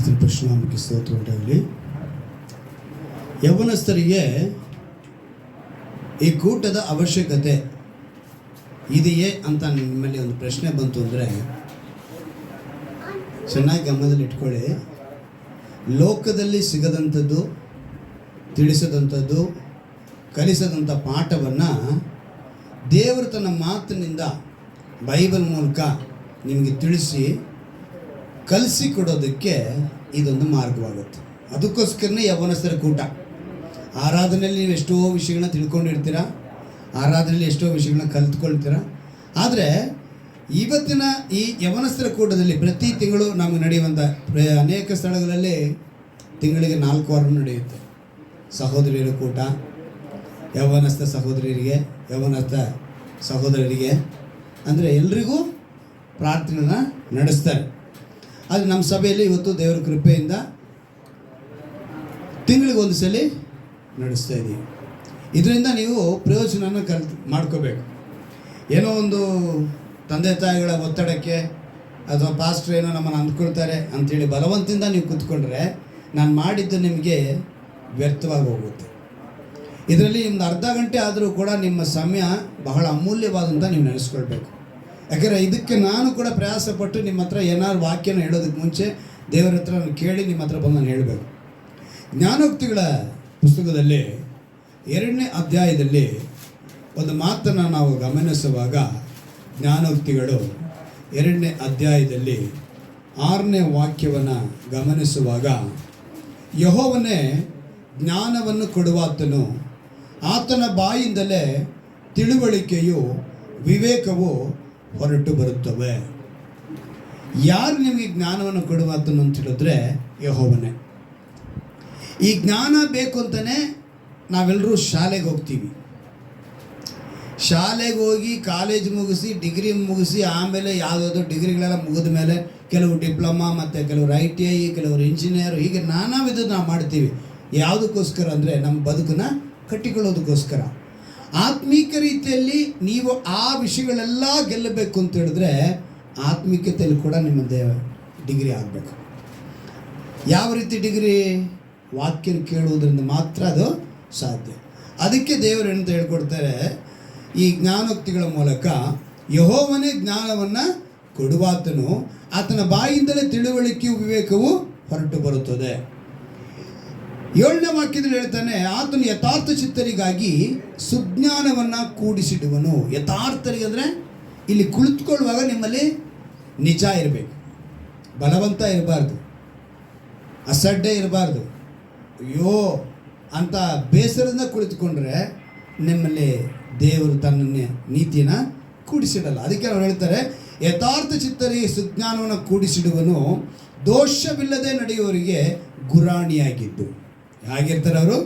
ಕರ್ತನ ಪರಿಶುದ್ಧನಾಮಕ್ಕೆ ಸ್ತೋತ್ರ ಉಂಟಾಗಲಿ. ಯೌವನಸ್ಥರಿಗೆ ಈ ಕೂಟದ ಅವಶ್ಯಕತೆ ಇದೆಯೇ ಅಂತ ನಿಮ್ಮಲ್ಲಿ ಒಂದು ಪ್ರಶ್ನೆ ಬಂತು ಅಂದರೆ ಚೆನ್ನಾಗಿ ಗಮನದಲ್ಲಿ ಇಟ್ಕೊಳ್ಳಿ. ಲೋಕದಲ್ಲಿ ಸಿಗದಂಥದ್ದು, ತಿಳಿಸದಂಥದ್ದು, ಕಲಿಸದಂಥ ಪಾಠವನ್ನು ದೇವರು ತನ್ನ ಮಾತಿನಿಂದ ಬೈಬಲ್ ಮೂಲಕ ನಿಮಗೆ ತಿಳಿಸಿ ಕಲಿಸಿಕೊಡೋದಕ್ಕೆ ಇದೊಂದು ಮಾರ್ಗವಾಗುತ್ತೆ. ಅದಕ್ಕೋಸ್ಕರನೇ ಯೌವನಸ್ಥರ ಕೂಟ. ಆರಾಧನೆಯಲ್ಲಿ ನೀವು ಎಷ್ಟೋ ವಿಷಯಗಳನ್ನ ತಿಳ್ಕೊಂಡಿರ್ತೀರ, ಆರಾಧನೆಯಲ್ಲಿ ಎಷ್ಟೋ ವಿಷಯಗಳನ್ನ ಕಲಿತ್ಕೊಳ್ತೀರ. ಆದರೆ ಇವತ್ತಿನ ಈ ಯೌವನಸ್ಥರ ಕೂಟದಲ್ಲಿ ಪ್ರತಿ ತಿಂಗಳು ನಮಗೆ ನಡೆಯುವಂಥ ಅನೇಕ ಸ್ಥಳಗಳಲ್ಲಿ ತಿಂಗಳಿಗೆ 4 ವಾರ ನಡೆಯುತ್ತೆ. ಸಹೋದರಿಯರ ಕೂಟ, ಯೌವನಸ್ಥ ಸಹೋದರಿಯರಿಗೆ, ಯೌವನಸ್ಥ ಸಹೋದರರಿಗೆ ಅಂದರೆ ಎಲ್ರಿಗೂ ಪ್ರಾರ್ಥನೆನ ನಡೆಸ್ತಾರೆ. ಅದು ನಮ್ಮ ಸಭೆಯಲ್ಲಿ ಇವತ್ತು ದೇವರ ಕೃಪೆಯಿಂದ ತಿಂಗಳಿಗೆ ಒಂದು ಸಲ ನಡೆಸ್ತಾ ಇದ್ದೀವಿ. ಇದರಿಂದ ನೀವು ಪ್ರಯೋಜನನ ಮಾಡ್ಕೋಬೇಕು. ಏನೋ ಒಂದು ತಂದೆ ತಾಯಿಗಳ ಒತ್ತಡಕ್ಕೆ ಅಥವಾ ಪಾಸ್ಟ್ರ್ ಏನೋ ನಮ್ಮನ್ನು ಅಂದ್ಕೊಳ್ತಾರೆ ಅಂಥೇಳಿ ಬಲವಂತದಿಂದ ನೀವು ಕೂತ್ಕೊಂಡ್ರೆ ನಾನು ಮಾಡಿದ್ದು ನಿಮಗೆ ವ್ಯರ್ಥವಾಗಿ ಹೋಗುತ್ತೆ. ಇದರಲ್ಲಿ ನಿಮ್ದು ಅರ್ಧ ಗಂಟೆ ಆದರೂ ಕೂಡ ನಿಮ್ಮ ಸಮಯ ಬಹಳ ಅಮೂಲ್ಯವಾದಂಥ ನೀವು ನೆನೆಸ್ಕೊಳ್ಬೇಕು. ಯಾಕೆಂದರೆ ಇದಕ್ಕೆ ನಾನು ಕೂಡ ಪ್ರಯಾಸಪಟ್ಟು ನಿಮ್ಮ ಹತ್ರ ಏನಾದ್ರು ವಾಕ್ಯನ ಹೇಳೋದಕ್ಕೆ ಮುಂಚೆ ದೇವರ ಹತ್ರ ನಾನು ಕೇಳಿ ನಿಮ್ಮ ಹತ್ರ ಬಂದು ನಾನು ಹೇಳಬೇಕು. ಜ್ಞಾನೋಕ್ತಿಗಳ ಪುಸ್ತಕದಲ್ಲಿ 2ನೇ ಅಧ್ಯಾಯದಲ್ಲಿ ಒಂದು ಮಾತನ್ನು ನಾವು ಗಮನಿಸುವಾಗ, ಜ್ಞಾನೋಕ್ತಿಗಳು 2ನೇ ಅಧ್ಯಾಯದಲ್ಲಿ 6ನೇ ವಾಕ್ಯವನ್ನು ಗಮನಿಸುವಾಗ, ಯೆಹೋವನೇ ಜ್ಞಾನವನ್ನು ಕೊಡುವಾತನು, ಆತನ ಬಾಯಿಂದಲೇ ತಿಳುವಳಿಕೆಯು ವಿವೇಕವು ಹೊರಟು ಬರುತ್ತವೆ. ಯಾರು ನಿಮಗೆ ಜ್ಞಾನವನ್ನು ಕೊಡುವಾತನು ಅಂತ ಹೇಳಿದ್ರೆ ಯೆಹೋವನೇ. ಈ ಜ್ಞಾನ ಬೇಕು ಅಂತಲೇ ನಾವೆಲ್ಲರೂ ಶಾಲೆಗೆ ಹೋಗ್ತೀವಿ. ಶಾಲೆಗೆ ಹೋಗಿ ಕಾಲೇಜ್ ಮುಗಿಸಿ, ಡಿಗ್ರಿ ಮುಗಿಸಿ, ಆಮೇಲೆ ಯಾವುದಾದ್ರು ಡಿಗ್ರಿಗಳೆಲ್ಲ ಮುಗಿದ ಮೇಲೆ ಕೆಲವು ಡಿಪ್ಲೊಮಾ ಮತ್ತು ಕೆಲವರು ITI, ಕೆಲವರು ಇಂಜಿನಿಯರ್, ಹೀಗೆ ನಾನಾ ವಿಧದ ನಾವು ಮಾಡ್ತೀವಿ. ಯಾವುದಕ್ಕೋಸ್ಕರ ಅಂದರೆ ನಮ್ಮ ಬದುಕನ್ನು ಕಟ್ಟಿಕೊಳ್ಳೋದಕ್ಕೋಸ್ಕರ. ಆತ್ಮೀಕ ರೀತಿಯಲ್ಲಿ ನೀವು ಆ ವಿಷಯಗಳೆಲ್ಲ ಗೆಲ್ಲಬೇಕು ಅಂತ ಹೇಳಿದ್ರೆ ಆತ್ಮೀಕತೆಯಲ್ಲಿ ಕೂಡ ನಿಮ್ಮ ಡಿಗ್ರಿ ಆಗಬೇಕು. ಯಾವ ರೀತಿ ಡಿಗ್ರಿ? ವಾಕ್ಯ ಕೇಳುವುದರಿಂದ ಮಾತ್ರ ಅದು ಸಾಧ್ಯ. ಅದಕ್ಕೆ ದೇವರು ಏನಂತ ಹೇಳ್ಕೊಡ್ತಾರೆ ಈ ಜ್ಞಾನೋಕ್ತಿಗಳ ಮೂಲಕ, ಯೆಹೋವನೇ ಜ್ಞಾನವನ್ನು ಕೊಡುವಾತನು, ಆತನ ಬಾಯಿಂದಲೇ ತಿಳುವಳಿಕೆಯು ವಿವೇಕವು ಹೊರಟು ಬರುತ್ತದೆ. 7ನೇ ವಾಕ್ಯದಲ್ಲಿ ಹೇಳ್ತಾನೆ, ಆತನು ಯಥಾರ್ಥ ಚಿತ್ತರಿಗಾಗಿ ಸುಜ್ಞಾನವನ್ನು ಕೂಡಿಸಿಡುವನು. ಯಥಾರ್ಥರಿಗೆ ಅಂದರೆ ಇಲ್ಲಿ ಕುಳಿತುಕೊಳ್ಳುವಾಗ ನಿಮ್ಮಲ್ಲಿ ನಿಜ ಇರಬೇಕು, ಬಲವಂತ ಇರಬಾರ್ದು, ಅಸಡ್ಡೆ ಇರಬಾರ್ದು. ಅಯ್ಯೋ ಅಂತ ಬೇಸರದಿಂದ ಕುಳಿತುಕೊಂಡ್ರೆ ನಿಮ್ಮಲ್ಲಿ ದೇವರು ತನ್ನ ನೀತಿಯನ್ನು ಕೂಡಿಸಿಡಲ್ಲ. ಅದಕ್ಕೆ ಅವ್ರು ಹೇಳ್ತಾರೆ, ಯಥಾರ್ಥ ಚಿತ್ತರಿಗೆ ಸುಜ್ಞಾನವನ್ನು ಕೂಡಿಸಿಡುವನು, ದೋಷವಿಲ್ಲದೆ ನಡೆಯುವವರಿಗೆ ಗುರಾಣಿಯಾಗಿದ್ದು. ಹೇಗಿರ್ತಾರೆ ಅವರು?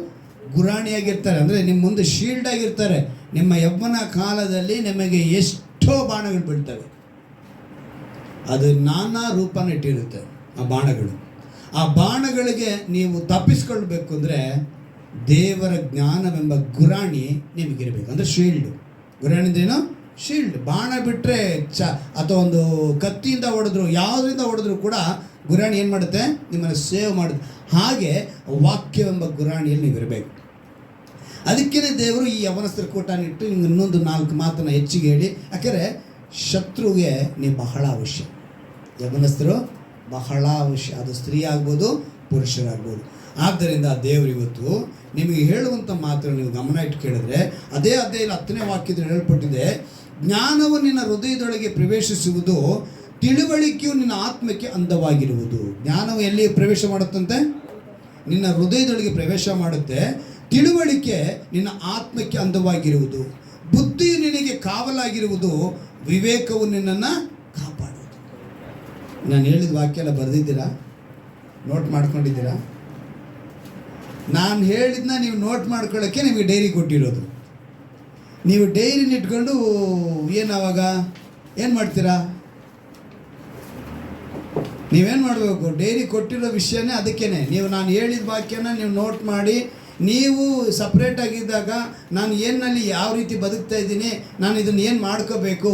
ಗುರಾಣಿಯಾಗಿರ್ತಾರೆ. ಅಂದರೆ ನಿಮ್ಮ ಮುಂದೆ ಶೀಲ್ಡ್ ಆಗಿರ್ತಾರೆ. ನಿಮ್ಮ ಯೌವನ ಕಾಲದಲ್ಲಿ ನಿಮಗೆ ಎಷ್ಟೋ ಬಾಣಗಳು ಬೀಳ್ತವೆ. ಅದು ನಾನಾ ರೂಪನ ಇಟ್ಟಿರುತ್ತೆ ಆ ಬಾಣಗಳು. ಆ ಬಾಣಗಳಿಗೆ ನೀವು ತಪ್ಪಿಸ್ಕೊಳ್ಬೇಕು ಅಂದರೆ ದೇವರ ಜ್ಞಾನವೆಂಬ ಗುರಾಣಿ ನಿಮಗಿರಬೇಕು. ಅಂದರೆ ಶೀಲ್ಡು. ಗುರಾಣಿಂದೇನೋ ಶೀಲ್ಡ್. ಬಾಣ ಬಿಟ್ಟರೆ ಅಥವಾ ಒಂದು ಕತ್ತಿಯಿಂದ ಹೊಡೆದ್ರು, ಯಾವುದರಿಂದ ಹೊಡೆದ್ರು ಕೂಡ ಗುರಾಣಿ ಏನು ಮಾಡುತ್ತೆ? ನಿಮ್ಮನ್ನು ಸೇವ್ ಮಾಡುತ್ತೆ. ಹಾಗೆ ವಾಕ್ಯವೆಂಬ ಗುರಾಣಿಯಲ್ಲಿ ನೀವಿರಬೇಕು. ಅದಕ್ಕೇ ದೇವರು ಈ ಯೌವನಸ್ಥರ ಕೂಟನಿಟ್ಟು ನಿಮ್ಗೆ ಇನ್ನೊಂದು 4 ಮಾತನ್ನು ಹೆಚ್ಚಿಗೆ ಹೇಳಿ. ಯಾಕೆಂದರೆ ಶತ್ರುಗೆ ನೀವು ಬಹಳ ಅವಶ್ಯ. ಯೌವನಸ್ಥರು ಬಹಳ ಅವಶ್ಯ. ಅದು ಸ್ತ್ರೀ ಆಗ್ಬೋದು, ಪುರುಷರಾಗ್ಬೋದು. ಆದ್ದರಿಂದ ದೇವರು ಇವತ್ತು ನಿಮಗೆ ಹೇಳುವಂಥ ಮಾತನ್ನು ನೀವು ಗಮನ ಇಟ್ಟು ಕೇಳಿದ್ರೆ, ಅದೇ 10ನೇ ವಾಕ್ಯದಲ್ಲಿ ಹೇಳಲ್ಪಟ್ಟಿದೆ, ಜ್ಞಾನವು ನಿನ್ನ ಹೃದಯದೊಳಗೆ ಪ್ರವೇಶಿಸುವುದು, ತಿಳುವಳಿಕೆಯು ನಿನ್ನ ಆತ್ಮಕ್ಕೆ ಅಂದವಾಗಿರುವುದು. ಜ್ಞಾನವು ಎಲ್ಲಿ ಪ್ರವೇಶ ಮಾಡುತ್ತಂತೆ? ನಿನ್ನ ಹೃದಯದೊಳಗೆ ಪ್ರವೇಶ ಮಾಡುತ್ತೆ. ತಿಳುವಳಿಕೆ ನಿನ್ನ ಆತ್ಮಕ್ಕೆ ಅಂದವಾಗಿರುವುದು, ಬುದ್ಧಿಯು ನಿನಗೆ ಕಾವಲಾಗಿರುವುದು, ವಿವೇಕವು ನಿನ್ನನ್ನು ಕಾಪಾಡುವುದು. ನಾನು ಹೇಳಿದ ವಾಕ್ಯ ಎಲ್ಲ ಬರೆದಿದ್ದೀರಾ? ನೋಟ್ ಮಾಡ್ಕೊಂಡಿದ್ದೀರಾ? ನಾನು ಹೇಳಿದ್ನ ನೀವು ನೋಟ್ ಮಾಡ್ಕೊಳ್ಳೋಕ್ಕೆ ನಿಮಗೆ ಡೈರಿ ಕೊಟ್ಟಿರೋದು. ನೀವು ಡೈರಿನ ಇಟ್ಕೊಂಡು ಅವಾಗ ಏನು ಮಾಡ್ತೀರಾ? ನೀವೇನು ಮಾಡಬೇಕು? ಡೈರಿ ಕೊಟ್ಟಿರೋ ವಿಷಯನೇ ಅದಕ್ಕೇ. ನೀವು ನಾನು ಹೇಳಿದ ವಾಕ್ಯನ ನೀವು ನೋಟ್ ಮಾಡಿ, ನೀವು ಸಪ್ರೇಟಾಗಿದ್ದಾಗ ನಾನು ಏನಲ್ಲಿ ಯಾವ ರೀತಿ ಬದುಕ್ತಾ ಇದ್ದೀನಿ, ನಾನು ಇದನ್ನು ಏನು ಮಾಡ್ಕೋಬೇಕು,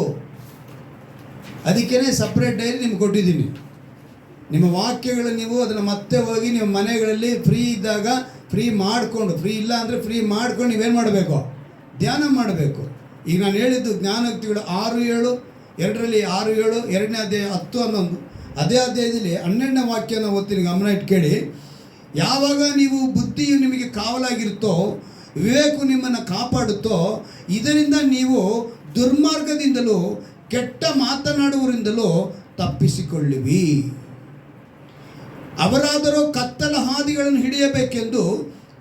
ಅದಕ್ಕೇ ಸಪ್ರೇಟ್ ಡೈರಿ ನಿಮ್ಗೆ ಕೊಟ್ಟಿದ್ದೀನಿ. ನಿಮ್ಮ ವಾಕ್ಯಗಳು ನೀವು ಅದನ್ನು ಮತ್ತೆ ಹೋಗಿ ನಿಮ್ಮ ಮನೆಗಳಲ್ಲಿ ಫ್ರೀ ಇದ್ದಾಗ ಫ್ರೀ ಮಾಡಿಕೊಂಡು, ಫ್ರೀ ಇಲ್ಲ ಅಂದರೆ ಫ್ರೀ ಮಾಡ್ಕೊಂಡು ನೀವೇನು ಮಾಡಬೇಕು? ಧ್ಯಾನ ಮಾಡಬೇಕು. ಈಗ ನಾನು ಹೇಳಿದ್ದು ಜ್ಞಾನೋಕ್ತಿಗಳು 6:7, 2ರಲ್ಲಿ 6:7, 2ನೇ ಅಧ್ಯಾಯ 10-11. ಅದೇ ಅಧ್ಯಾಯದಲ್ಲಿ 12ನೇ ವಾಕ್ಯನ ಓದ್ತೀನಿ, ಗಮನ ಇಟ್ಟು ಕೇಳಿ. ಯಾವಾಗ ನೀವು ಬುದ್ಧಿಯು ನಿಮಗೆ ಕಾವಲಾಗಿರುತ್ತೋ, ವಿವೇಕು ನಿಮ್ಮನ್ನು ಕಾಪಾಡುತ್ತೋ, ಇದರಿಂದ ನೀವು ದುರ್ಮಾರ್ಗದಿಂದಲೂ ಕೆಟ್ಟ ಮಾತನಾಡುವರಿಂದಲೂ ತಪ್ಪಿಸಿಕೊಳ್ಳುವಿ. ಅವರಾದರೂ ಕತ್ತಲ ಹಾದಿಗಳನ್ನು ಹಿಡಿಯಬೇಕೆಂದು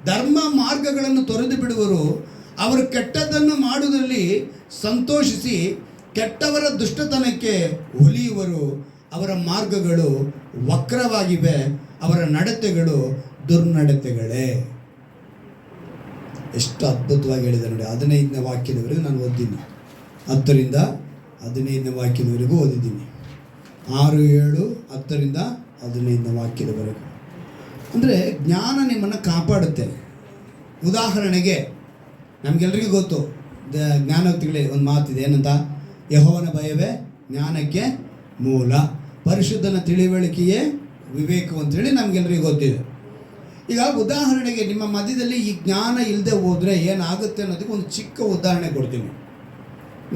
ಧರ್ಮ ಮಾರ್ಗಗಳನ್ನು ತೊರೆದು ಬಿಡುವರು. ಅವರು ಕೆಟ್ಟದ್ದನ್ನು ಮಾಡುವುದರಲ್ಲಿ ಸಂತೋಷಿಸಿ ಕೆಟ್ಟವರ ದುಷ್ಟತನಕ್ಕೆ ಒಲಿಯುವರು. ಅವರ ಮಾರ್ಗಗಳು ವಕ್ರವಾಗಿವೆ, ಅವರ ನಡತೆಗಳು ದುರ್ನಡತೆಗಳೇ. ಎಷ್ಟು ಅದ್ಭುತವಾಗಿ ಹೇಳಿದೆ ನೋಡಿ. 15ನೇ ವಾಕ್ಯದವರೆಗೂ ನಾನು ಓದಿದ್ದೀನಿ, 10ರಿಂದ 15ನೇ ವಾಕ್ಯದವರೆಗೂ ಓದಿದ್ದೀನಿ. 6, 7, 10ರಿಂದ 15ನೇ ವಾಕ್ಯದವರೆಗೂ. ಅಂದರೆ ಜ್ಞಾನ ನಿಮ್ಮನ್ನು ಕಾಪಾಡುತ್ತೆ. ಉದಾಹರಣೆಗೆ ನಮಗೆಲ್ಲರಿಗೂ ಗೊತ್ತು, ಜ್ಞಾನೋಕ್ತಿಗಳೇ ಒಂದು ಮಾತಿದೆ, ಏನಂತ? ಯೆಹೋವನ ಭಯವೇ ಜ್ಞಾನಕ್ಕೆ ಮೂಲ, ಪರಿಶುದ್ಧನ ತಿಳಿವಳಿಕೆಯೇ ವಿವೇಕ ಅಂತೇಳಿ ನಮಗೆಲ್ಲರಿಗೂ ಗೊತ್ತಿದೆ. ಈಗ ಉದಾಹರಣೆಗೆ ನಿಮ್ಮ ಮಧ್ಯದಲ್ಲಿ ಈ ಜ್ಞಾನ ಇಲ್ಲದೆ ಹೋದರೆ ಏನಾಗುತ್ತೆ ಅನ್ನೋದಕ್ಕೆ ಒಂದು ಚಿಕ್ಕ ಉದಾಹರಣೆ ಕೊಡ್ತೀನಿ.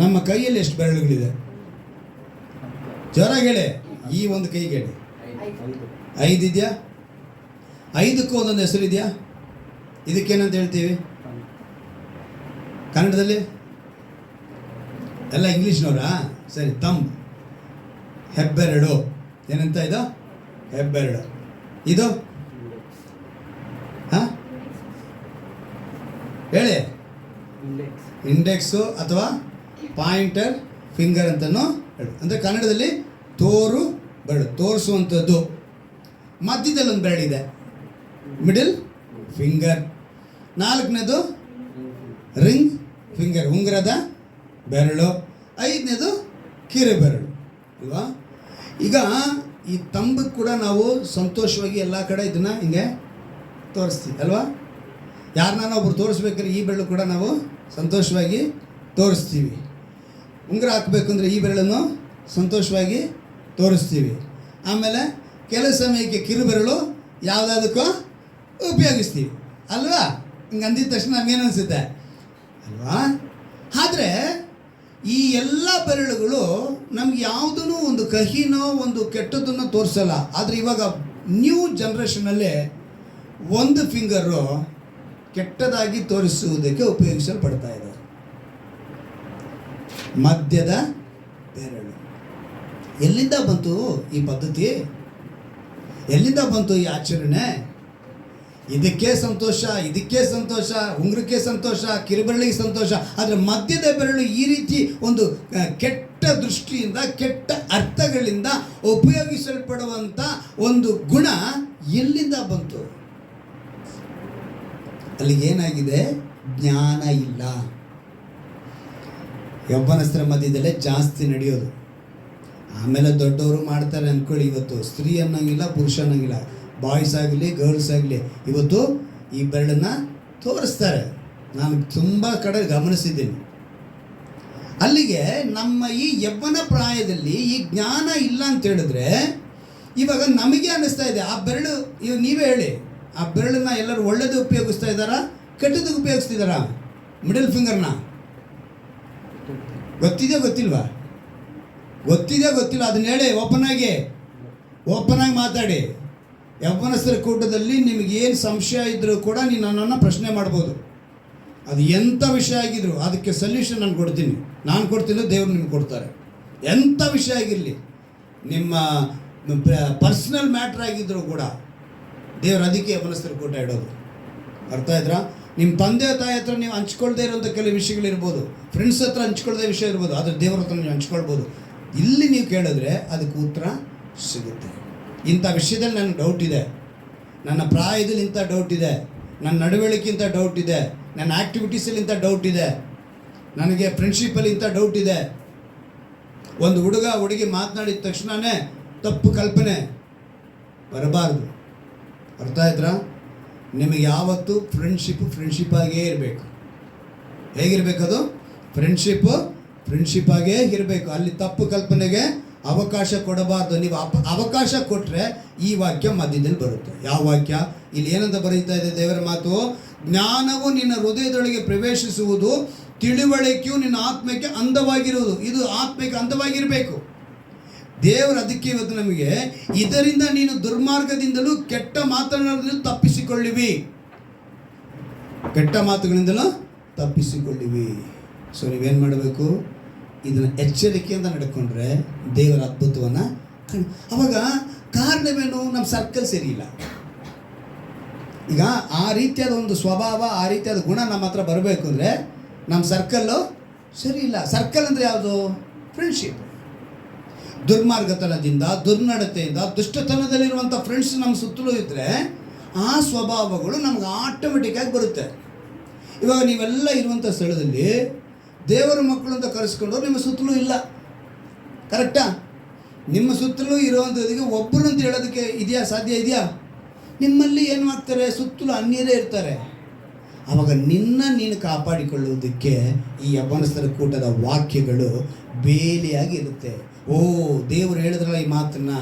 ನಮ್ಮ ಕೈಯಲ್ಲಿ ಎಷ್ಟು ಬೆರಳುಗಳಿದೆ? ಜೋರಾಗಿ ಹೇಳಿ. ಈ ಒಂದು ಕೈಗೆ ಹೇಳಿ. 5 ಇದೆಯಾ? 5ಕ್ಕೂ ಒಂದೊಂದು ಹೆಸರಿದೆಯಾ? ಇದಕ್ಕೇನಂತ ಹೇಳ್ತೀವಿ ಕನ್ನಡದಲ್ಲಿ? ಎಲ್ಲ ಇಂಗ್ಲೀಷ್ನವರಾ? ಸರಿ, ತಂಬ್, ಹೆಬ್ಬೆರಳು. ಏನಂತ ಇದು? ಹೆಬ್ಬೆರಳು. ಇದು ಹಾಂ ಹೇಳಿ. ಇಂಡೆಕ್ಸು ಅಥವಾ ಪಾಯಿಂಟರ್ ಫಿಂಗರ್ ಅಂತನೂ ಹೇಳು. ಅಂದರೆ ಕನ್ನಡದಲ್ಲಿ ತೋರು ಬೆರಳು, ತೋರಿಸುವಂಥದ್ದು. ಮಧ್ಯದಲ್ಲಿ ಒಂದು ಬೆರಳಿದೆ, ಮಿಡಲ್ ಫಿಂಗರ್. 4ನೇದು ರಿಂಗ್ ಫಿಂಗರ್, ಉಂಗುರದ ಬೆರಳು. 5ನೇದು ಕಿರು ಬೆರಳು ಅಲ್ವಾ? ಈಗ ಈ ತಂಬಕ್ಕೆ ಕೂಡ ನಾವು ಸಂತೋಷವಾಗಿ ಎಲ್ಲ ಕಡೆ ಇದನ್ನು ಹಿಂಗೆ ತೋರಿಸ್ತೀವಿ ಅಲ್ವಾ? ಯಾರನ್ನ ಒಬ್ರು ತೋರಿಸ್ಬೇಕಾದ್ರೆ ಈ ಬೆರಳು ಕೂಡ ನಾವು ಸಂತೋಷವಾಗಿ ತೋರಿಸ್ತೀವಿ. ಉಂಗುರ ಹಾಕಬೇಕಂದ್ರೆ ಈ ಬೆರಳನ್ನು ಸಂತೋಷವಾಗಿ ತೋರಿಸ್ತೀವಿ. ಆಮೇಲೆ ಕೆಲವು ಸಮಯಕ್ಕೆ ಕಿರು ಬೆರಳು ಯಾವುದಾದಕ್ಕೂ ಉಪಯೋಗಿಸ್ತೀವಿ ಅಲ್ವಾ? ಹಿಂಗೆ ಅಂದಿದ ತಕ್ಷಣ ನಮಗೇನು ಅನಿಸುತ್ತೆ ಅಲ್ವಾ? ಆದರೆ ಈ ಎಲ್ಲ ಬೆರಳುಗಳು ನಮ್ಗೆ ಯಾವುದೂ ಒಂದು ಕಹಿನೋ ಒಂದು ಕೆಟ್ಟದನ್ನು ತೋರಿಸಲ್ಲ. ಆದರೆ ಇವಾಗ ನ್ಯೂ ಜನ್ರೇಷನಲ್ಲಿ ಒಂದು ಫಿಂಗರು ಕೆಟ್ಟದಾಗಿ ತೋರಿಸುವುದಕ್ಕೆ ಉಪಯೋಗಿಸಲ್ಪಡ್ತಾ ಇದೆ. ಮಧ್ಯದ ಬೆರಳು. ಎಲ್ಲಿಂದ ಬಂತು ಈ ಪದ್ಧತಿ? ಎಲ್ಲಿಂದ ಬಂತು ಈ ಆಚರಣೆ? ಇದಕ್ಕೆ ಸಂತೋಷ, ಇದಕ್ಕೆ ಸಂತೋಷ, ಉಂಗುರಕ್ಕೆ ಸಂತೋಷ, ಕಿರುಬೆರಳಿಗೆ ಸಂತೋಷ. ಆದರೆ ಮಧ್ಯದ ಬೆರಳು ಈ ರೀತಿ ಒಂದು ಕೆಟ್ಟ ದೃಷ್ಟಿಯಿಂದ, ಕೆಟ್ಟ ಅರ್ಥಗಳಿಂದ ಉಪಯೋಗಿಸಲ್ಪಡುವಂಥ ಒಂದು ಗುಣ ಎಲ್ಲಿಂದ ಬಂತು? ಅಲ್ಲಿಗೇನಾಗಿದೆ? ಜ್ಞಾನ ಇಲ್ಲ. ಯೌವನಸ್ಥರ ಮಧ್ಯದಲ್ಲೇ ಜಾಸ್ತಿ ನಡೆಯೋದು. ಆಮೇಲೆ ದೊಡ್ಡವರು ಮಾಡ್ತಾರೆ ಅಂದ್ಕೊಳ್ಳಿ. ಇವತ್ತು ಸ್ತ್ರೀ ಅನ್ನೋಂಗಿಲ್ಲ, ಪುರುಷ ಅನ್ನೋಂಗಿಲ್ಲ, ಬಾಯ್ಸ್ ಆಗಲಿ ಗರ್ಲ್ಸ್ ಆಗಲಿ ಇವತ್ತು ಈ ಬೆರಳನ್ನು ತೋರಿಸ್ತಾರೆ. ನಾನು ತುಂಬ ಕಡೆ ಗಮನಿಸಿದ್ದೀನಿ. ಅಲ್ಲಿಗೆ ನಮ್ಮ ಈ ಯೌವನ ಪ್ರಾಯದಲ್ಲಿ ಈ ಜ್ಞಾನ ಇಲ್ಲ ಅಂತ ಹೇಳಿದ್ರೆ ಇವಾಗ ನಮಗೆ ಅನ್ನಿಸ್ತಾ ಇದೆ ಆ ಬೆರಳು. ಇವಾಗ ನೀವೇ ಹೇಳಿ, ಆ ಬೆರಳನ್ನ ಎಲ್ಲರೂ ಒಳ್ಳೇದು ಉಪಯೋಗಿಸ್ತಾ ಇದ್ದಾರಾ, ಕೆಟ್ಟದಕ್ಕೆ ಉಪಯೋಗಿಸ್ತಿದ್ದಾರಾ? ಮಿಡಲ್ ಫಿಂಗರ್ನ ಗೊತ್ತಿದೆಯೋ ಗೊತ್ತಿಲ್ವಾ? ಗೊತ್ತಿದೆಯೋ ಗೊತ್ತಿಲ್ಲ? ಅದನ್ನ ಹೇಳಿ, ಓಪನ್ ಆಗಿ ಮಾತಾಡಿ. ಯೌವನಸ್ಥರ ಕೂಟದಲ್ಲಿ ನಿಮಗೇನು ಸಂಶಯ ಇದ್ದರೂ ಕೂಡ ನೀವು ನನ್ನನ್ನು ಪ್ರಶ್ನೆ ಮಾಡ್ಬೋದು. ಅದು ಎಂಥ ವಿಷಯ ಆಗಿದ್ರು ಅದಕ್ಕೆ ಸೊಲ್ಯೂಷನ್ ನಾನು ಕೊಡ್ತೀನಿ. ನಾನು ಕೊಡ್ತೀನಿ, ದೇವರು ನಿಮ್ಗೆ ಕೊಡ್ತಾರೆ. ಎಂಥ ವಿಷಯ ಆಗಿರಲಿ, ನಿಮ್ಮ ಪರ್ಸ್ನಲ್ ಮ್ಯಾಟ್ರ್ ಆಗಿದ್ದರೂ ಕೂಡ ದೇವರು ಅದಕ್ಕೆ ಯೌವನಸ್ಥರ ಕೂಟ ಇಡೋದು. ಅರ್ಥ ಆಯ್ತಾ? ನಿಮ್ಮ ತಂದೆ ತಾಯಿ ಹತ್ರ ನೀವು ಹಂಚ್ಕೊಳ್ದೇ ಇರೋಂಥ ಕೆಲವು ವಿಷಯಗಳಿರ್ಬೋದು, ಫ್ರೆಂಡ್ಸ್ ಹತ್ರ ಹಂಚ್ಕೊಳ್ದೇ ವಿಷಯ ಇರ್ಬೋದು, ಆದರೆ ದೇವ್ರ ಹತ್ರ ನೀವು ಹಂಚ್ಕೊಳ್ಬೋದು. ಇಲ್ಲಿ ನೀವು ಕೇಳಿದ್ರೆ ಅದಕ್ಕೆ ಉತ್ತರ ಸಿಗುತ್ತೆ. ಇಂಥ ವಿಷಯದಲ್ಲಿ ನನಗೆ ಡೌಟ್ ಇದೆ, ನನ್ನ ಪ್ರಾಯದಲ್ಲಿ ಇಂಥ ಡೌಟ್ ಇದೆ, ನನ್ನ ನಡವಳಿಕೆಗಿಂತ ಡೌಟ್ ಇದೆ, ನನ್ನ ಆ್ಯಕ್ಟಿವಿಟೀಸಲ್ಲಿ ಇಂಥ ಡೌಟ್ ಇದೆ, ನನಗೆ ಫ್ರೆಂಡ್ಶಿಪ್ಪಲ್ಲಿ ಇಂಥ ಡೌಟ್ ಇದೆ. ಒಂದು ಹುಡುಗಿ ಮಾತನಾಡಿದ ತಕ್ಷಣವೇ ತಪ್ಪು ಕಲ್ಪನೆ ಬರಬಾರ್ದು. ಅರ್ಥ ಆಯ್ತಾ? ನಿಮಗೆ ಯಾವತ್ತೂ ಫ್ರೆಂಡ್ಶಿಪ್ಪಾಗೇ ಇರಬೇಕು. ಹೇಗಿರಬೇಕದು? ಫ್ರೆಂಡ್ಶಿಪ್ ಆಗೇ ಇರಬೇಕು. ಅಲ್ಲಿ ತಪ್ಪು ಕಲ್ಪನೆಗೆ ಅವಕಾಶ ಕೊಡಬಾರ್ದು. ನೀವು ಅವಕಾಶ ಕೊಟ್ಟರೆ ಈ ವಾಕ್ಯ ಮಧ್ಯದಲ್ಲಿ ಬರುತ್ತೆ. ಯಾವ ವಾಕ್ಯ? ಇಲ್ಲಿ ಏನಂತ ಬರೀತಾ ಇದೆ ದೇವರ ಮಾತು? ಜ್ಞಾನವು ನಿನ್ನ ಹೃದಯದೊಳಗೆ ಪ್ರವೇಶಿಸುವುದು, ತಿಳುವಳಿಕೆಯು ನಿನ್ನ ಆತ್ಮಕ್ಕೆ ಅಂದವಾಗಿರುವುದು. ಇದು ಆತ್ಮಕ್ಕೆ ಅಂದವಾಗಿರಬೇಕು. ದೇವರು ಅದಕ್ಕೆ ಇವತ್ತು ನಮಗೆ ಇದರಿಂದ ನೀನು ದುರ್ಮಾರ್ಗದಿಂದಲೂ ಕೆಟ್ಟ ಮಾತನಾಡಲು ತಪ್ಪಿಸಿಕೊಳ್ಳಿವಿ, ಕೆಟ್ಟ ಮಾತುಗಳಿಂದಲೂ ತಪ್ಪಿಸಿಕೊಳ್ಳಿವಿ. ಸೊ ನೀವೇನು ಮಾಡಬೇಕು? ಇದನ್ನು ಎಚ್ಚರಿಕೆಯಿಂದ ನಡ್ಕೊಂಡ್ರೆ ದೇವರ ಅದ್ಭುತವನ್ನು ಅವಾಗ ಕಾರಣವೇನು? ನಮ್ಮ ಸರ್ಕಲ್ ಸರಿ ಇಲ್ಲ. ಈಗ ಆ ರೀತಿಯಾದ ಒಂದು ಸ್ವಭಾವ, ಆ ರೀತಿಯಾದ ಗುಣ ನಮ್ಮ ಹತ್ರ ಬರಬೇಕು ಅಂದರೆ ನಮ್ಮ ಸರ್ಕಲ್ಲು ಸರಿ ಇಲ್ಲ. ಸರ್ಕಲ್ ಅಂದರೆ ಯಾವುದು? ಫ್ರೆಂಡ್ಶಿಪ್. ದುರ್ಮಾರ್ಗತನದಿಂದ, ದುರ್ನಡತೆಯಿಂದ, ದುಷ್ಟತನದಲ್ಲಿರುವಂಥ ಫ್ರೆಂಡ್ಸ್ ನಮ್ಮ ಸುತ್ತಲೂ ಇದ್ದರೆ ಆ ಸ್ವಭಾವಗಳು ನಮ್ಗೆ ಆಟೋಮೆಟಿಕ್ಕಾಗಿ ಬರುತ್ತೆ. ಇವಾಗ ನೀವೆಲ್ಲ ಇರುವಂಥ ಸ್ಥಳದಲ್ಲಿ ದೇವರ ಮಕ್ಕಳು ಅಂತ ಕರೆಸ್ಕೊಂಡು ನಿಮ್ಮ ಸುತ್ತಲೂ ಇಲ್ಲ, ಕರೆಕ್ಟಾ? ನಿಮ್ಮ ಸುತ್ತಲೂ ಇರುವಂಥದ್ದಕ್ಕೆ ಒಬ್ಬರು ಅಂತ ಹೇಳೋದಕ್ಕೆ ಇದೆಯಾ? ಸಾಧ್ಯ ಇದೆಯಾ? ನಿಮ್ಮಲ್ಲಿ ಏನು ಮಾಡ್ತಾರೆ? ಸುತ್ತಲೂ ಅನ್ಯರೇ ಇರ್ತಾರೆ. ಆವಾಗ ನೀನು ಕಾಪಾಡಿಕೊಳ್ಳುವುದಕ್ಕೆ ಈ ಯೌವನಸ್ಥರ ಕೂಟದ ವಾಕ್ಯಗಳು ಬೇಲಿಯಾಗಿ ಇರುತ್ತೆ. ಓ, ದೇವರು ಹೇಳಿದ್ರಲ್ಲ ಈ ಮಾತನ್ನು,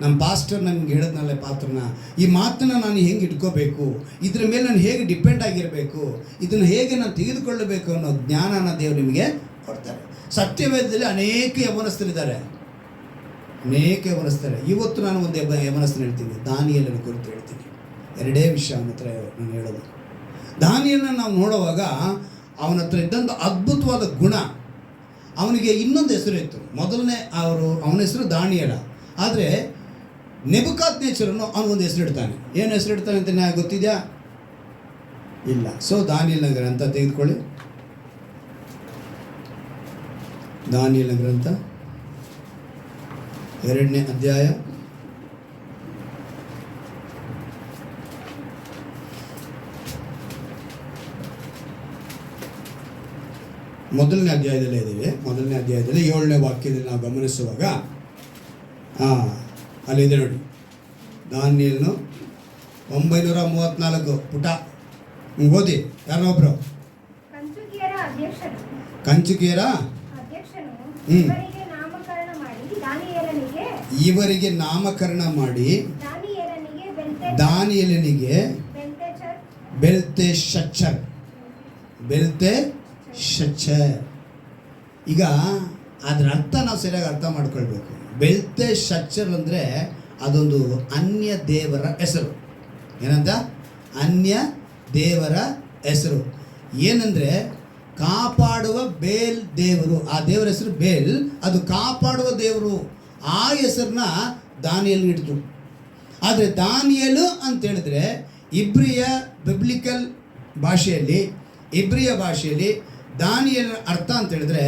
ನಮ್ಮ ಪಾಸ್ಟರ್ ನಮ್ಗೆ ಹೇಳಿದ್ನಲ್ಲ ಪಾತ್ರನ, ಈ ಮಾತನ್ನು ನಾನು ಹೆಂಗೆ ಇಟ್ಕೋಬೇಕು, ಇದ್ರ ಮೇಲೆ ನಾನು ಹೇಗೆ ಡಿಪೆಂಡ್ ಆಗಿರಬೇಕು, ಇದನ್ನು ಹೇಗೆ ನಾನು ತೆಗೆದುಕೊಳ್ಳಬೇಕು ಅನ್ನೋ ಜ್ಞಾನನ ದೇವರು ನಿಮಗೆ ಕೊಡ್ತಾರೆ. ಸತ್ಯವೇದದಲ್ಲಿ ಅನೇಕ ಯೌವನಸ್ಥರಿದ್ದಾರೆ, ಅನೇಕ ಯೌವನಸ್ಥರು. ಇವತ್ತು ನಾನು ಒಂದು ಯೌವನಸ್ಥನ ಹೇಳ್ತೀನಿ, ದಾನಿಯೇಲನ ಕುರಿತು ಹೇಳ್ತೀನಿ. ಎರಡೇ ವಿಷಯ ಅವನ ಹತ್ರ ನಾನು ಹೇಳೋದು. ದಾನಿಯೇಲನ ನಾವು ನೋಡುವಾಗ ಅವನ ಹತ್ರ ಇದ್ದಂಥ ಅದ್ಭುತವಾದ ಗುಣ. ಅವನಿಗೆ ಇನ್ನೊಂದು ಹೆಸರು ಇತ್ತು. ಮೊದಲನೇ ಅವನ ಹೆಸರು ದಾನಿಯೇಲ. ಆದರೆ ನೆಬೂಕದ್ನೆಚ್ಚರನು ಅವನಿಗೊಂದು ಹೆಸರು ಇಡ್ತಾನೆ. ಏನು ಹೆಸರು ಇಡ್ತಾನೆ ಅಂತ ಗೊತ್ತಿದೆಯಾ? ಇಲ್ಲ. ಸೊ ದಾನಿಯೇಲನ ಗ್ರಂಥ ತೆಗೆದುಕೊಳ್ಳಿ. ದಾನಿಯೇಲನ ಗ್ರಂಥ 2ನೇ ಅಧ್ಯಾಯ 1ನೇ ಅಧ್ಯಾಯದಲ್ಲೇ ಇದ್ದೀವಿ. 1ನೇ ಅಧ್ಯಾಯದಲ್ಲಿ 7ನೇ ವಾಕ್ಯದಲ್ಲಿ ನಾವು ಗಮನಿಸುವಾಗ ಅಲ್ಲಿದೆ ನೋಡಿ, ದಾನಿಯೇಲನು 934 ಪುಟ ಓದಿ. ಯಾರೊಬ್ಬರು? ಕಂಚುಕಿಯರ ಇವರಿಗೆ ನಾಮಕರಣ ಮಾಡಿ ದಾನಿಯೇಲನಿಗೆ ಬೆಲ್ತೆಶಚ್ಚರ್. ಈಗ ಅದರ ಅರ್ಥ ನಾವು ಸರಿಯಾಗಿ ಅರ್ಥ ಮಾಡ್ಕೊಳ್ಬೇಕು. ಬೆಲ್ತೆಶಚ್ಚರ್ ಅಂದರೆ ಅದೊಂದು ಅನ್ಯ ದೇವರ ಹೆಸರು. ಏನಂತ? ಅನ್ಯ ದೇವರ ಹೆಸರು. ಏನಂದರೆ ಕಾಪಾಡುವ ಬೇಲ್ ದೇವರು. ಆ ದೇವರ ಹೆಸರು ಬೇಲ್, ಅದು ಕಾಪಾಡುವ ದೇವರು. ಆ ಹೆಸರನ್ನ ದಾನಿಯೇಲನಿಗೆ ಇಡ್ತು. ಆದರೆ ದಾನಿಯೇಲು ಅಂತೇಳಿದ್ರೆ ಇಬ್ರಿಯ ಬಿಬ್ಲಿಕಲ್ ಭಾಷೆಯಲ್ಲಿ, ಇಬ್ರಿಯ ಭಾಷೆಯಲ್ಲಿ ದಾನಿಯೇಲನ ಅರ್ಥ ಅಂತ ಹೇಳಿದ್ರೆ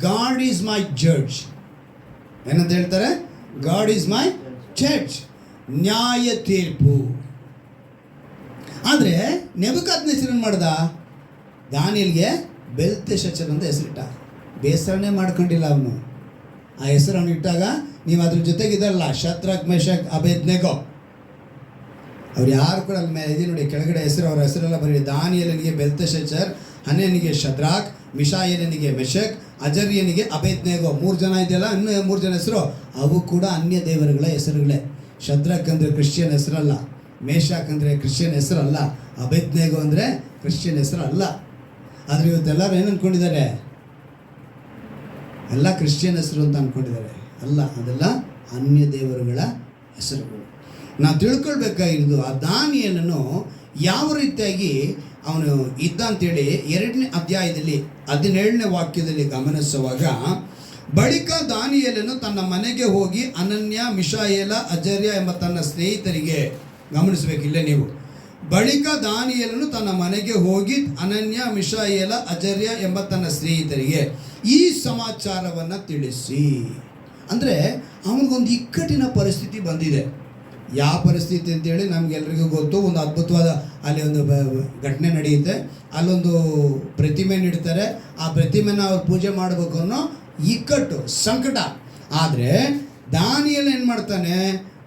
ಗಾಡ್ ಈಸ್ ಮೈ ಜಡ್ಜ್. ಏನಂತ ಹೇಳ್ತಾರೆ? ಗಾಡ್ ಈಸ್ ಮೈ ಜಡ್ಜ್, ನ್ಯಾಯ ತೀರ್ಪು. ಆದರೆ ನೆಬೂಕದ್ನೆಚ್ಚರ ಏನು ಮಾಡ್ದ? ದಾನಿಯೇಲನಿಗೆ ಬೆಲ್ತೆಶಚ್ಚರ್ ಅಂತ ಹೆಸರಿಟ್ಟ. ಬೇಸರನೇ ಮಾಡ್ಕೊಂಡಿಲ್ಲ ಅವನು. ಆ ಹೆಸರು ಅವನು ಇಟ್ಟಾಗ ನೀವು ಅದ್ರ ಜೊತೆಗಿದಲ್ಲ, ಶದ್ರಕ್, ಮೆಷಕ್, ಅಬೇದ್ನೆಗೋ, ಅವ್ರು ಯಾರು ಕೂಡ ಅಲ್ಲಿ ಇದೆ ನೋಡಿ ಕೆಳಗಡೆ ಹೆಸರು, ಅವರ ಹೆಸರೆಲ್ಲ ಬರೀ. ದಾನಿಯೇಲನಿಗೆ ಬೆಲ್ತೆಶಚ್ಚರ್, ಹನ್ಯನಿಗೆ ಶದ್ರಾಕ್, ಮಿಶಾಯೇಲನಿಗೆ ಮೆಷಕ್, ಅಜರ್ಯನಿಗೆ ಅಬೇದ್ನೆಗೋ. 3 ಜನ ಇದೆಯಲ್ಲ, ಇನ್ನೂ 3 ಜನ ಹೆಸರು, ಅವು ಕೂಡ ಅನ್ಯ ದೇವರುಗಳ ಹೆಸರುಗಳೇ. ಶದ್ರಕ್ ಅಂದರೆ ಕ್ರಿಶ್ಚಿಯನ್ ಹೆಸರಲ್ಲ, ಮೇಷಾಕ್ ಅಂದರೆ ಕ್ರಿಶ್ಚಿಯನ್ ಹೆಸರಲ್ಲ, ಅಬೇದ್ನೆಗೋ ಅಂದರೆ ಕ್ರಿಶ್ಚಿಯನ್ ಹೆಸರಲ್ಲ. ಆದರೆ ಇವತ್ತೆಲ್ಲರೂ ಏನು ಅಂದ್ಕೊಂಡಿದ್ದಾರೆ? ಎಲ್ಲ ಕ್ರಿಶ್ಚಿಯನ್ ಹೆಸರು ಅಂತ ಅಂದ್ಕೊಂಡಿದ್ದಾರೆ. ಅಲ್ಲ, ಅದೆಲ್ಲ ಅನ್ಯ ದೇವರುಗಳ ಹೆಸರುಗಳು. ನಾವು ತಿಳ್ಕೊಳ್ಬೇಕಾಗಿರೋದು ಆ ದಾನಿಯೇಲನು ಯಾವ ರೀತಿಯಾಗಿ ಅವನು ಇದ್ದ ಅಂತೇಳಿ 2ನೇ ಅಧ್ಯಾಯದಲ್ಲಿ 17ನೇ ವಾಕ್ಯದಲ್ಲಿ ಗಮನಿಸುವಾಗ, ಬಳಿಕ ದಾನಿಯೇಲನು ತನ್ನ ಮನೆಗೆ ಹೋಗಿ ಅನನ್ಯ, ಮಿಶಾಯೇಲ, ಅಜರ್ಯ ಎಂಬ ತನ್ನ ಸ್ನೇಹಿತರಿಗೆ, ಗಮನಿಸಬೇಕಿಲ್ಲ ನೀವು, ಬಳಿಕ ದಾನಿಯೇಲನು ತನ್ನ ಮನೆಗೆ ಹೋಗಿ ಅನನ್ಯ, ಮಿಶಾಯೇಲ, ಅಜರ್ಯ ಎಂಬ ತನ್ನ ಸ್ನೇಹಿತರಿಗೆ ಈ ಸಮಾಚಾರವನ್ನು ತಿಳಿಸಿ. ಅಂದರೆ ಅವನಿಗೊಂದು ಇಕ್ಕಟ್ಟಿನ ಪರಿಸ್ಥಿತಿ ಬಂದಿದೆ. ಯಾವ ಪರಿಸ್ಥಿತಿ ಅಂತೇಳಿ ನಮಗೆಲ್ರಿಗೂ ಗೊತ್ತು. ಒಂದು ಅದ್ಭುತವಾದ ಅಲ್ಲಿ ಒಂದು ಘಟನೆ ನಡೆಯುತ್ತೆ. ಅಲ್ಲೊಂದು ಪ್ರತಿಮೆ ಇಡ್ತಾರೆ. ಆ ಪ್ರತಿಮೆನ ಅವ್ರು ಪೂಜೆ ಮಾಡಬೇಕು ಅನ್ನೋ ಇಕ್ಕಟ್ಟು, ಸಂಕಟ. ಆದರೆ ದಾನಿಯೇಲ ಏನು ಮಾಡ್ತಾನೆ?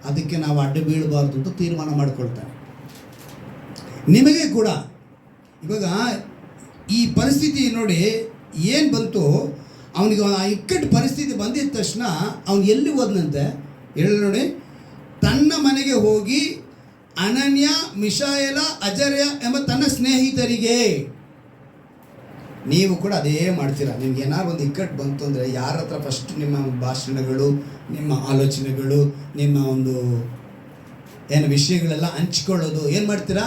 ಅದಕ್ಕೆ ನಾವು ಅಡ್ಡ ಬೀಳಬಾರ್ದು ಅಂತ ತೀರ್ಮಾನ ಮಾಡ್ಕೊಳ್ತಾನೆ. ನಿಮಗೆ ಕೂಡ ಇವಾಗ ಈ ಪರಿಸ್ಥಿತಿ ನೋಡಿ ಏನು ಬಂತು, ಅವನಿಗೆ ಆ ಇಕ್ಕಟ್ಟು ಪರಿಸ್ಥಿತಿ ಬಂದಿದ್ದ ತಕ್ಷಣ ಅವನು ಎಲ್ಲಿ ಹೋದನಂತೆ ಹೇಳಿ ನೋಡಿ, ತನ್ನ ಮನೆಗೆ ಹೋಗಿ ಅನನ್ಯ, ಮಿಶಾಯಲ, ಅಜರ್ಯ ಎಂಬ ತನ್ನ ಸ್ನೇಹಿತರಿಗೆ. ನೀವು ಕೂಡ ಅದೇ ಮಾಡ್ತೀರಾ. ನಿಮ್ಗೆ ಏನಾದ್ರು ಒಂದು ಇಕ್ಕಟ್ಟು ಬಂತು ಅಂದರೆ ಯಾರ ಹತ್ರ ಫಸ್ಟ್ ನಿಮ್ಮ ಭಾಷಣಗಳು, ನಿಮ್ಮ ಆಲೋಚನೆಗಳು, ನಿಮ್ಮ ಒಂದು ಏನು ವಿಷಯಗಳೆಲ್ಲ ಹಂಚ್ಕೊಳ್ಳೋದು ಏನು ಮಾಡ್ತೀರಾ?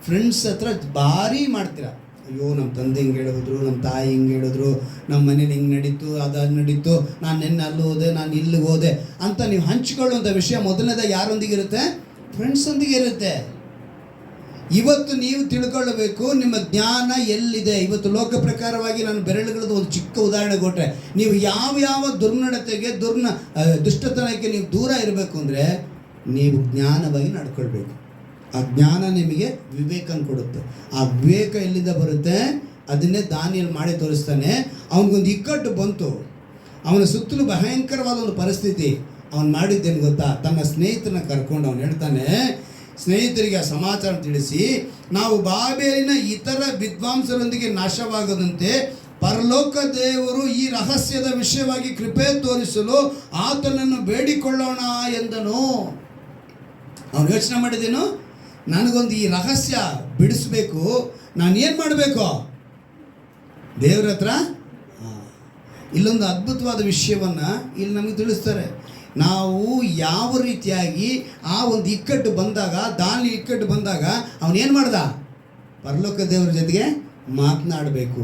ಫ್ರೆಂಡ್ಸ್ ಹತ್ರ ಭಾರಿ ಮಾಡ್ತೀರಾ. ಅಯ್ಯೋ ನಮ್ಮ ತಂದೆ ಹಿಂಗೆ ಹೇಳಿದ್ರು, ನಮ್ಮ ತಾಯಿ ಹಿಂಗೆ ಹೇಳಿದ್ರು, ನಮ್ಮ ಮನೇಲಿ ಹಿಂಗೆ ನಡೀತು, ಅದು ನಡೀತು, ನಾನು ನಿನ್ನೆ ಅಲ್ಲಿ ಹೋದೆ, ನಾನು ಇಲ್ಲಿಗೆ ಹೋದೆ ಅಂತ ನೀವು ಹಂಚ್ಕೊಳ್ಳುವಂಥ ವಿಷಯ ಮೊದಲನೇದಾಗಿ ಯಾರೊಂದಿಗೆ ಇರುತ್ತೆ? ಫ್ರೆಂಡ್ಸೊಂದಿಗೆ ಇರುತ್ತೆ. ಇವತ್ತು ನೀವು ತಿಳ್ಕೊಳ್ಳಬೇಕು ನಿಮ್ಮ ಜ್ಞಾನ ಎಲ್ಲಿದೆ. ಇವತ್ತು ಲೋಕ ಪ್ರಕಾರವಾಗಿ ನಾನು ಬೆರಳುಗಳದ್ದು ಒಂದು ಚಿಕ್ಕ ಉದಾಹರಣೆ ಕೊಟ್ಟರೆ, ನೀವು ಯಾವ ದುರ್ನಡತೆಗೆ ದುಷ್ಟತನಕ್ಕೆ ನೀವು ದೂರ ಇರಬೇಕು ಅಂದರೆ ನೀವು ಜ್ಞಾನವಾಗಿ ನಡ್ಕೊಳ್ಬೇಕು. ಆ ಜ್ಞಾನ ನಿಮಗೆ ವಿವೇಕನ ಕೊಡುತ್ತೆ. ಆ ವಿವೇಕ ಎಲ್ಲಿಂದ ಬರುತ್ತೆ? ಅದನ್ನೇ ದಾನಿಯೇಲ್ ಮಾಡಿ ತೋರಿಸ್ತಾನೆ. ಅವನಿಗೊಂದು ಇಕ್ಕಟ್ಟು ಬಂತು, ಅವನ ಸುತ್ತಲೂ ಭಯಂಕರವಾದ ಒಂದು ಪರಿಸ್ಥಿತಿ. ಅವನು ಮಾಡಿದ್ದೇನು ಗೊತ್ತಾ? ತನ್ನ ಸ್ನೇಹಿತರನ್ನ ಕರ್ಕೊಂಡು ಅವನು ಹೇಳ್ತಾನೆ, ಸ್ನೇಹಿತರಿಗೆ ಆ ಸಮಾಚಾರ ತಿಳಿಸಿ, ನಾವು ಬಾಬೇಲಿನ ಇತರ ವಿದ್ವಾಂಸರೊಂದಿಗೆ ನಾಶವಾಗದಂತೆ ಪರಲೋಕ ದೇವರು ಈ ರಹಸ್ಯದ ವಿಷಯವಾಗಿ ಕೃಪೆ ತೋರಿಸಲು ಆತನನ್ನು ಬೇಡಿಕೊಳ್ಳೋಣ ಎಂದನು. ಅವನು ಯೋಚನೆ ಮಾಡಿದೇನು, ನನಗೊಂದು ಈ ರಹಸ್ಯ ಬಿಡಿಸ್ಬೇಕು, ನಾನು ಏನು ಮಾಡಬೇಕು? ದೇವ್ರ ಹತ್ರ. ಇಲ್ಲೊಂದು ಅದ್ಭುತವಾದ ವಿಷಯವನ್ನು ಇಲ್ಲಿ ನಮಗೆ ತಿಳಿಸ್ತಾರೆ. ನಾವು ಯಾವ ರೀತಿಯಾಗಿ ಆ ಒಂದು ಇಕ್ಕಟ್ಟು ಬಂದಾಗ, ದಾನಿ ಇಕ್ಕಟ್ಟು ಬಂದಾಗ ಅವನೇನು ಮಾಡ್ದ? ಪರಲೋಕ ದೇವರ ಜೊತೆಗೆ ಮಾತನಾಡಬೇಕು.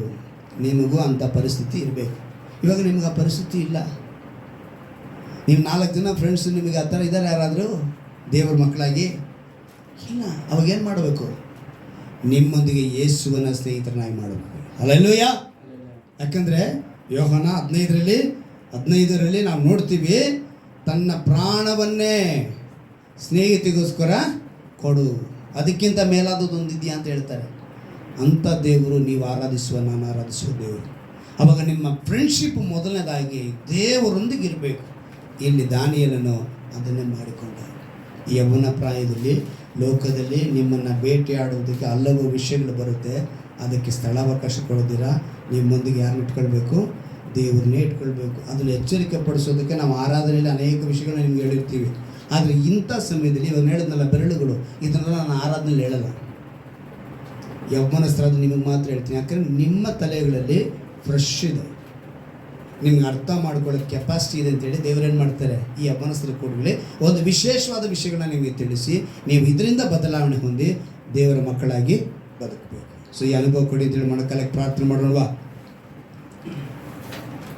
ನಿಮಗೂ ಅಂಥ ಪರಿಸ್ಥಿತಿ ಇರಬೇಕು. ಇವಾಗ ನಿಮ್ಗೆ ಆ ಪರಿಸ್ಥಿತಿ ಇಲ್ಲ. ನೀವು 4 ಜನ ಫ್ರೆಂಡ್ಸ್ ನಿಮಗೆ ಆ ಥರ ಇದ್ದಾರೆ ಯಾರಾದರೂ ದೇವ್ರ ಮಕ್ಕಳಾಗಿ? ಇಲ್ಲ. ಅವಾಗೇನು ಮಾಡಬೇಕು? ನಿಮ್ಮೊಂದಿಗೆ ಯೇಸುವನ ಸ್ನೇಹಿತರನ್ನಾಗಿ ಮಾಡಬೇಕು. ಹಲ್ಲೆಲೂಯ. ಯಾಕಂದರೆ ಯೋಹಾನ 15ರಲ್ಲಿ ನಾವು ನೋಡ್ತೀವಿ, ತನ್ನ ಪ್ರಾಣವನ್ನೇ ಸ್ನೇಹಿತಿಗೋಸ್ಕರ ಕೊಡು, ಅದಕ್ಕಿಂತ ಮೇಲಾದದೊಂದಿದೆಯಾ ಅಂತ ಹೇಳ್ತಾರೆ. ಅಂಥ ದೇವರು ನೀವು ಆರಾಧಿಸುವ, ನಾನು ಆರಾಧಿಸುವ ದೇವರು. ಆವಾಗ ನಿಮ್ಮ ಫ್ರೆಂಡ್ಶಿಪ್ ಮೊದಲನೇದಾಗಿ ದೇವರೊಂದಿಗೆ ಇರಬೇಕು. ಇಲ್ಲಿ ದಾನಿಯೇಲನು ಅದನ್ನೇ ಮಾಡಿಕೊಂಡ. ಈ ಯೌವನ ಪ್ರಾಯದಲ್ಲಿ ಲೋಕದಲ್ಲಿ ನಿಮ್ಮನ್ನು ಭೇಟಿಯಾಡುವುದಕ್ಕೆ ಹಲವು ವಿಷಯಗಳು ಬರುತ್ತೆ. ಅದಕ್ಕೆ ಸ್ಥಳಾವಕಾಶ ಕೊಡೋದಿರಾ ನಿಮ್ಮೊಂದಿಗೆ ಯಾರನ್ನ ಇಟ್ಕೊಳ್ಬೇಕು? ದೇವ್ರನ್ನೇ ಇಟ್ಕೊಳ್ಬೇಕು. ಅದನ್ನು ಎಚ್ಚರಿಕೆ ಪಡಿಸೋದಕ್ಕೆ ನಾವು ಆರಾಧನೆಯಲ್ಲಿ ಅನೇಕ ವಿಷಯಗಳನ್ನ ನಿಮ್ಗೆ ಹೇಳಿರ್ತೀವಿ. ಆದರೆ ಇಂಥ ಸಮಯದಲ್ಲಿ ಇವಾಗ ಹೇಳಿದ್ನಲ್ಲ ಬೆರಳುಗಳು, ಇದನ್ನೆಲ್ಲ ನಾನು ಆರಾಧನೆಯಲ್ಲಿ ಹೇಳಲ್ಲ. ಯೌವನಸ್ಥರಾದ ನಿಮಗೆ ಮಾತ್ರ ಹೇಳ್ತೀನಿ. ಯಾಕಂದರೆ ನಿಮ್ಮ ತಲೆಗಳಲ್ಲಿ ಫ್ರೆಶ್ ಇದೆ, ನಿಮ್ಗೆ ಅರ್ಥ ಮಾಡ್ಕೊಳ್ಳೋ ಕೆಪಾಸಿಟಿ ಇದೆ ಅಂತೇಳಿ ದೇವರೇನು ಮಾಡ್ತಾರೆ? ಈ ಯೌವನಸ್ಥರ ಕೂಡಲೇ ಒಂದು ವಿಶೇಷವಾದ ವಿಷಯಗಳನ್ನ ನಿಮಗೆ ತಿಳಿಸಿ ನೀವು ಇದರಿಂದ ಬದಲಾವಣೆ ಹೊಂದಿ ದೇವರ ಮಕ್ಕಳಾಗಿ ಬದುಕಬೇಕು. ಸೊ ಈ ಅನುಭವ ಕೊಡಿ ಅಂತೇಳಿ ಮೊಣಕಾಲಕ್ಕೆ ಪ್ರಾರ್ಥನೆ ಮಾಡೋಣವಾ?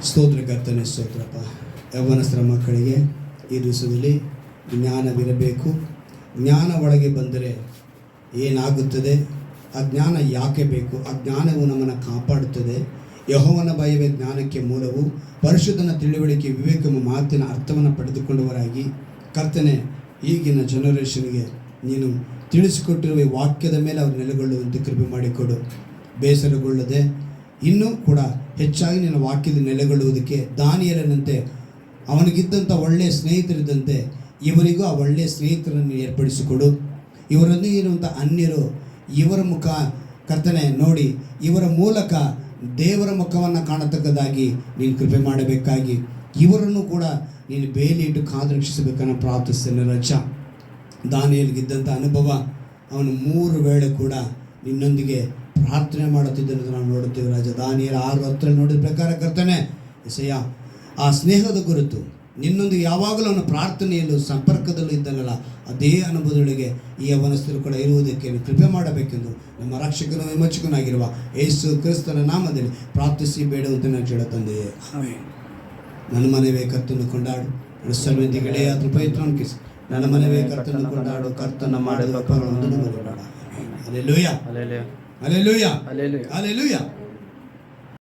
ಸ್ತೋತ್ರ ಕರ್ತನೆ, ಸ್ತೋತ್ರಪ್ಪ. ಯೌವನಸ್ಥರ ಮಕ್ಕಳಿಗೆ ಈ ದಿವಸದಲ್ಲಿ ಜ್ಞಾನವಿರಬೇಕು. ಜ್ಞಾನ ಒಳಗೆ ಬಂದರೆ ಏನಾಗುತ್ತದೆ? ಆ ಜ್ಞಾನ ಯಾಕೆ ಬೇಕು? ಆ ಜ್ಞಾನವು ನಮ್ಮನ್ನು ಕಾಪಾಡುತ್ತದೆ. ಯೆಹೋವನ ಭಯವೇ ಜ್ಞಾನಕ್ಕೆ ಮೂಲವು. ಪರಿಶುದ್ಧನ ತಿಳುವಳಿಕೆ ವಿವೇಕ ಮಾತಿನ ಅರ್ಥವನ್ನು ಪಡೆದುಕೊಂಡವರಾಗಿ ಕರ್ತನೆ, ಈಗಿನ ಜನರೇಷನ್ಗೆ ನೀನು ತಿಳಿಸಿಕೊಟ್ಟಿರುವ ವಾಕ್ಯದ ಮೇಲೆ ಅವರು ನೆಲೆಗೊಳ್ಳುವಂತೆ ಕೃಪೆ ಮಾಡಿಕೊಡು. ಬೇಸರಗೊಳ್ಳದೆ ಇನ್ನೂ ಕೂಡ ಹೆಚ್ಚಾಗಿ ನಿನ್ನ ವಾಕ್ಯದ ನೆಲೆಗೊಳ್ಳುವುದಕ್ಕೆ ದಾನಿಯೇಲನಂತೆ ಅವನಿಗಿದ್ದಂಥ ಒಳ್ಳೆಯ ಸ್ನೇಹಿತರಿದ್ದಂತೆ ಇವರಿಗೂ ಆ ಒಳ್ಳೆಯ ಸ್ನೇಹಿತರನ್ನು ಏರ್ಪಡಿಸಿಕೊಡು. ಇವರೊಂದಿಗೆ ಇರುವಂಥ ಅನ್ಯರು ಇವರ ಮುಖ ಕರ್ತನೆ ನೋಡಿ ಇವರ ಮೂಲಕ ದೇವರ ಮುಖವನ್ನು ಕಾಣತಕ್ಕದಾಗಿ ನೀನು ಕೃಪೆ ಮಾಡಬೇಕಾಗಿ ಇವರನ್ನು ಕೂಡ ನೀನು ಬೇಲಿ ಇಟ್ಟು ಕಾದು ಪ್ರಾರ್ಥಿಸ್ತೇನೆ ರಜ. ದಾನಿಯೇಲನಿಗಿದ್ದಂಥ ಅನುಭವ, ಅವನು 3 ವೇಳೆ ಕೂಡ ನಿನ್ನೊಂದಿಗೆ ಪ್ರಾರ್ಥನೆ ಮಾಡುತ್ತಿದ್ದನ್ನು ನಾವು ನೋಡುತ್ತೇವೆ ರಾಜ. ದಾನಿಯೇಲ 6:10 ನೋಡಿದ ಪ್ರಕಾರ ಕರ್ತನೆ ಎಸೆಯ ಆ ಸ್ನೇಹದ ಗುರುತು ನಿನ್ನೊಂದಿಗೆ ಯಾವಾಗಲೂ ಅವನ ಪ್ರಾರ್ಥನೆಯಲ್ಲೂ ಸಂಪರ್ಕದಲ್ಲೂ ಇದ್ದನಲ್ಲ, ಅದೇ ಅನುಭವದೊಳಗೆ ಈ ಯೌವನಸ್ಥರು ಕೂಡ ಇರುವುದಕ್ಕೆ ಕೃಪೆ ಮಾಡಬೇಕೆಂದು ನಮ್ಮ ರಕ್ಷಕನ ವಿಮೋಚಕನಾಗಿರುವ ಯೇಸು ಕ್ರಿಸ್ತನ ನಾಮದಲ್ಲಿ ಪ್ರಾರ್ಥಿಸಿ ಬೇಡುವಂತೆ ನಾನು ಹೇಳ ತಂದೆಯೇ. ನನ್ನ ಮನೆವೇ ಕರ್ತನ್ನು ಕೊಂಡಾಡು, ನನ್ನ ಸಲ್ವಂತಿ ಗೆಳೆಯ ಕೃಪೆಯನ್ನು ಕಿಸಿ ನನ್ನ ಮನೆವೇ ಕರ್ತನ್ನು ಕೊಂಡಾಡು, ಕರ್ತನ ಮಾಡಿದ ಅಲ್ಲೆಲೂಯಾ, ಅಲ್ಲೆಲೂಯಾ, ಅಲ್ಲೆಲೂಯಾ, ಅಲ್ಲೆಲೂಯಾ.